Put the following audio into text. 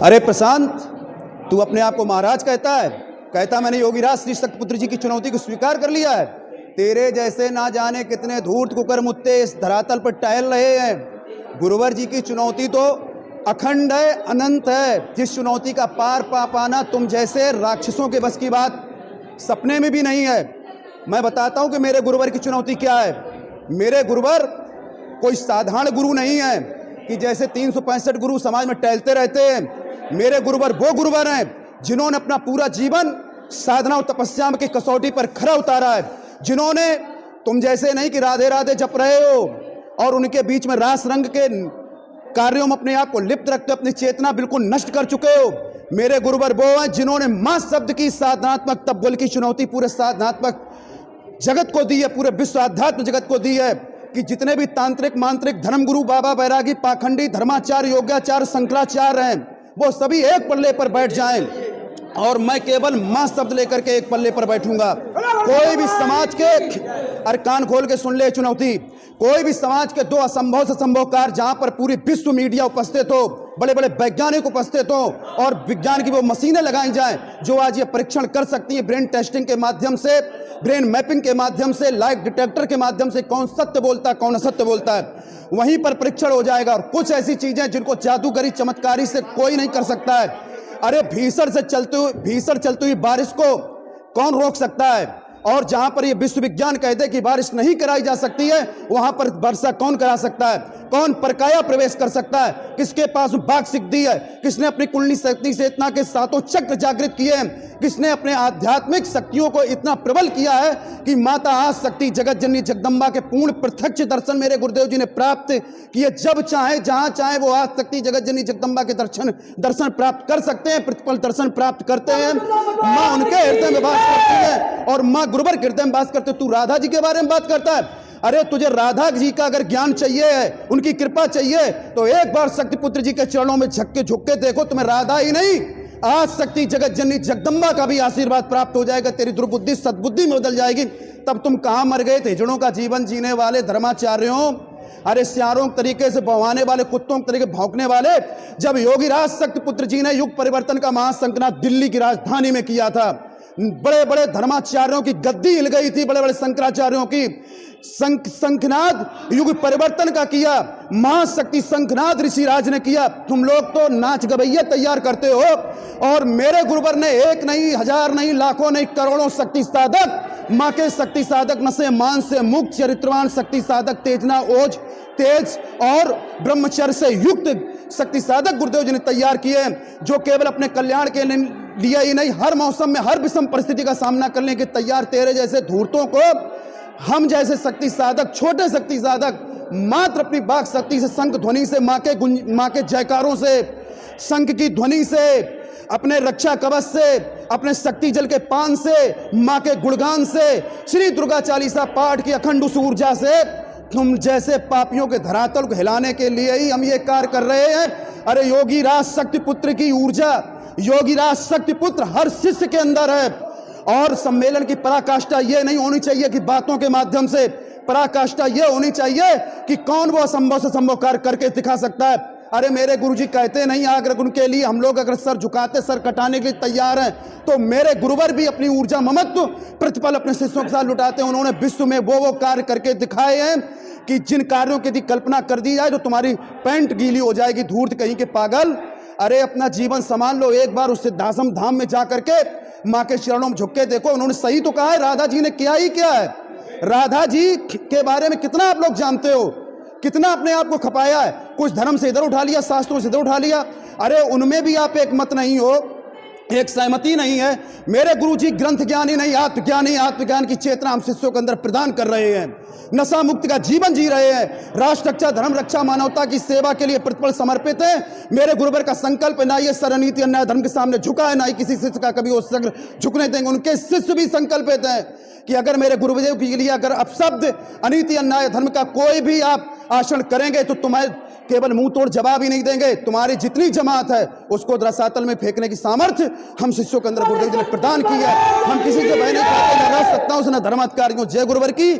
अरे प्रशांत, तू अपने आप को महाराज कहता है। कहता मैंने योगीराज श्री शक्तिपुत्र जी की चुनौती को स्वीकार कर लिया है। तेरे जैसे ना जाने कितने धूर्त कुकर मुत्ते इस धरातल पर टहल रहे हैं। गुरुवर जी की चुनौती तो अखंड है, अनंत है। जिस चुनौती का पार पा पाना तुम जैसे राक्षसों के बस की बात सपने में भी नहीं है। मैं बताता हूं कि मेरे गुरुवर की चुनौती क्या है। मेरे गुरुवर कोई साधारण गुरु नहीं है कि जैसे 365 गुरु समाज में टहलते रहते हैं। मेरे गुरुवर वो गुरुवर हैं जिन्होंने अपना पूरा जीवन साधना और तपस्या की कसौटी पर खरा उतारा है। जिन्होंने तुम जैसे नहीं कि राधे राधे जप रहे हो और उनके बीच में रास रंग के कार्यों में अपने आप को लिप्त रखते अपनी चेतना बिल्कुल नष्ट कर चुके हो। मेरे गुरुवर वो हैं जिन्होंने मां शब्द की साधनात्मक तपबल की चुनौती पूरे साधनात्मक जगत को दी है, पूरे विश्व आध्यात्म जगत को दी है कि जितने भी तांत्रिक मांत्रिक धर्मगुरु बाबा बैरागी पाखंडी धर्माचार्य योग्याचार्य शंकराचार्य हैं वो सभी एक पल्ले पर बैठ जाएं और मैं केवल मां शब्द लेकर के एक पल्ले पर बैठूंगा। कोई भी समाज के, अरे कान खोल के सुन ले चुनौती, कोई भी समाज के दो असंभव से संभव कार्य जहां पर पूरी विश्व मीडिया उपस्थित हो, बड़े बड़े वैज्ञानिक उपस्थित हो और विज्ञान की वो मशीनें लगाई जाएं जो आज ये परीक्षण कर सकती है ब्रेन टेस्टिंग के माध्यम से, ब्रेन मैपिंग के माध्यम से, लाइट डिटेक्टर के माध्यम से कौन सत्य बोलता है कौन असत्य बोलता है, वहीं पर परीक्षण हो जाएगा। और कुछ ऐसी चीजें जिनको जादूगरी चमत्कारी से कोई नहीं कर सकता है। अरे भीषण चलती हुई बारिश को कौन रोक सकता है? और जहां पर ये विश्व विज्ञान कहते कि बारिश नहीं कराई जा सकती है वहां पर वर्षा कौन करा सकता है? कौन परकाया प्रवेश कर सकता है? किसके पास बाघ सिद्धि है? किसने अपनी कुंडली शक्ति से इतना के सातों चक्र जागृत किए हैं? किसने अपने आध्यात्मिक शक्तियों को इतना प्रबल किया है कि माता आज शक्ति जगत जननी जगदम्बा के पूर्ण प्रत्यक्ष दर्शन मेरे गुरुदेव जी ने प्राप्त किए। जब चाहे जहां चाहे वो आज शक्ति जगत जननी जगदम्बा के दर्शन प्राप्त कर सकते हैं, प्रतिपल दर्शन प्राप्त करते हैं। माँ उनके हृदय में वास करती है और माँ गुरुवर के हृदय में वास करते। तू राधा जी के बारे में बात करता है। अरे तुझे राधा जी का अगर ज्ञान चाहिए है, उनकी कृपा चाहिए तो एक बार शक्तिपुत्र जी के चरणों में झुक के देखो। तुम्हें राधा ही नहीं आज शक्ति जगत जननी जगदम्बा का भी आशीर्वाद प्राप्त हो जाएगा। तेरी दुर्बुद्धि सद्बुद्धि में बदल जाएगी। तब तुम कहां मर गए थे? हिजड़ों का जीवन जीने वाले धर्माचार्यों, अरे सियारों तरीके से भवाने वाले, कुत्तों के तरीके भौंकने वाले। जब योगीराज शक्तिपुत्र जी ने युग परिवर्तन का महासंकनाद दिल्ली की राजधानी में किया था, बड़े बड़े धर्माचार्यों की गद्दी हिल गई थी, बड़े बड़े शंकराचार्यों की शंखनाद युग परिवर्तन का किया। महाशक्ति शंखनाद ऋषिराज ने किया। तुम लोग तो नाच गवैया तैयार करते हो और मेरे गुरुवर ने एक नहीं, हजार नहीं, लाखों नहीं, करोड़ों शक्ति साधक, मां के शक्ति साधक, नशे मान से मुक्त चरित्रवान शक्ति साधक, तेजना ओज तेज और ब्रह्मचर्य से युक्त शक्ति साधक गुरुदेव जी ने तैयार किए, जो केवल अपने कल्याण के लिए ही नहीं हर मौसम में हर विषम परिस्थिति का सामना करने के तैयार। तेरे जैसे धूर्तों को हम जैसे शक्ति साधक, छोटे शक्ति साधक मात्र अपनी वाक शक्ति से, शंख ध्वनि से, मां के जयकारों से, शंख की ध्वनि से, अपने रक्षा कवच से, अपने शक्ति जल के पान से, मां के गुणगान से, श्री दुर्गा चालीसा पाठ की अखंड उस ऊर्जा से तुम जैसे पापियों के धरातल को हिलाने के लिए ही हम ये कार्य कर रहे हैं। अरे योगीराज शक्तिपुत्र की ऊर्जा, योगीराज शक्तिपुत्र हर शिष्य के अंदर है। और सम्मेलन की पराकाष्ठा ये नहीं होनी चाहिए कि बातों के माध्यम से, पराकाष्ठा ये होनी चाहिए कि कौन वो असंभव से संभव कार्य करके दिखा सकता है। अरे मेरे गुरुजी कहते नहीं, अगर उनके लिए हम लोग अगर सर झुकाते, सर कटाने के लिए तैयार हैं, तो मेरे गुरुवर भी अपनी ऊर्जा ममत्व प्रतिपल अपने शिष्यों के साथ लुटाते हैं। उन्होंने विश्व में वो कार्य करके दिखाए हैं कि जिन कार्यों की यदि कल्पना कर दी जाए तो तुम्हारी पैंट गीली हो जाएगी, धूर्त कहीं के पागल। अरे अपना जीवन संभाल लो, एक बार उस सिद्धाश्रम धाम में जा करके मां के चरणों में झुक के देखो। उन्होंने सही तो कहा है, राधा जी ने किया ही क्या है। राधा जी के बारे में कितना आप लोग जानते हो, कितना अपने आप को खपाया है। कुछ धर्म से इधर उठा लिया, शास्त्रों से इधर उठा लिया। अरे उनमें भी आप एक मत नहीं हो, एक सहमति नहीं है। मेरे गुरुजी ग्रंथ ज्ञानी नहीं, आत्मज्ञानी, आत्मज्ञान की चेतना हम शिष्यों के अंदर प्रदान कर रहे हैं। नशा मुक्त का जीवन जी रहे हैं। राष्ट्र रक्षा, धर्म रक्षा, मानवता की सेवा के लिए प्रतिपल समर्पित है। मेरे गुरुवर का संकल्प ना ये सरनीति अन्याय धर्म के सामने झुका है, ना ही किसी शिष्य का कभी वो झुकने देंगे। उनके शिष्य भी संकल्पित हैं कि अगर मेरे गुरुदेव के लिए अगर अपशब्द अनीति अन्याय धर्म का कोई भी आप आचरण करेंगे तो तुम्हें केवल मुंह तोड़ जवाब ही नहीं देंगे, तुम्हारी जितनी जमात है उसको रसातल में फेंकने की सामर्थ्य हम शिष्यों के अंदर गुरुदेव जी ने प्रदान की है। हम किसी से भय नहीं खाते, न राज सत्ताओं से, न धर्माधिकारियों। जय गुरुवर की।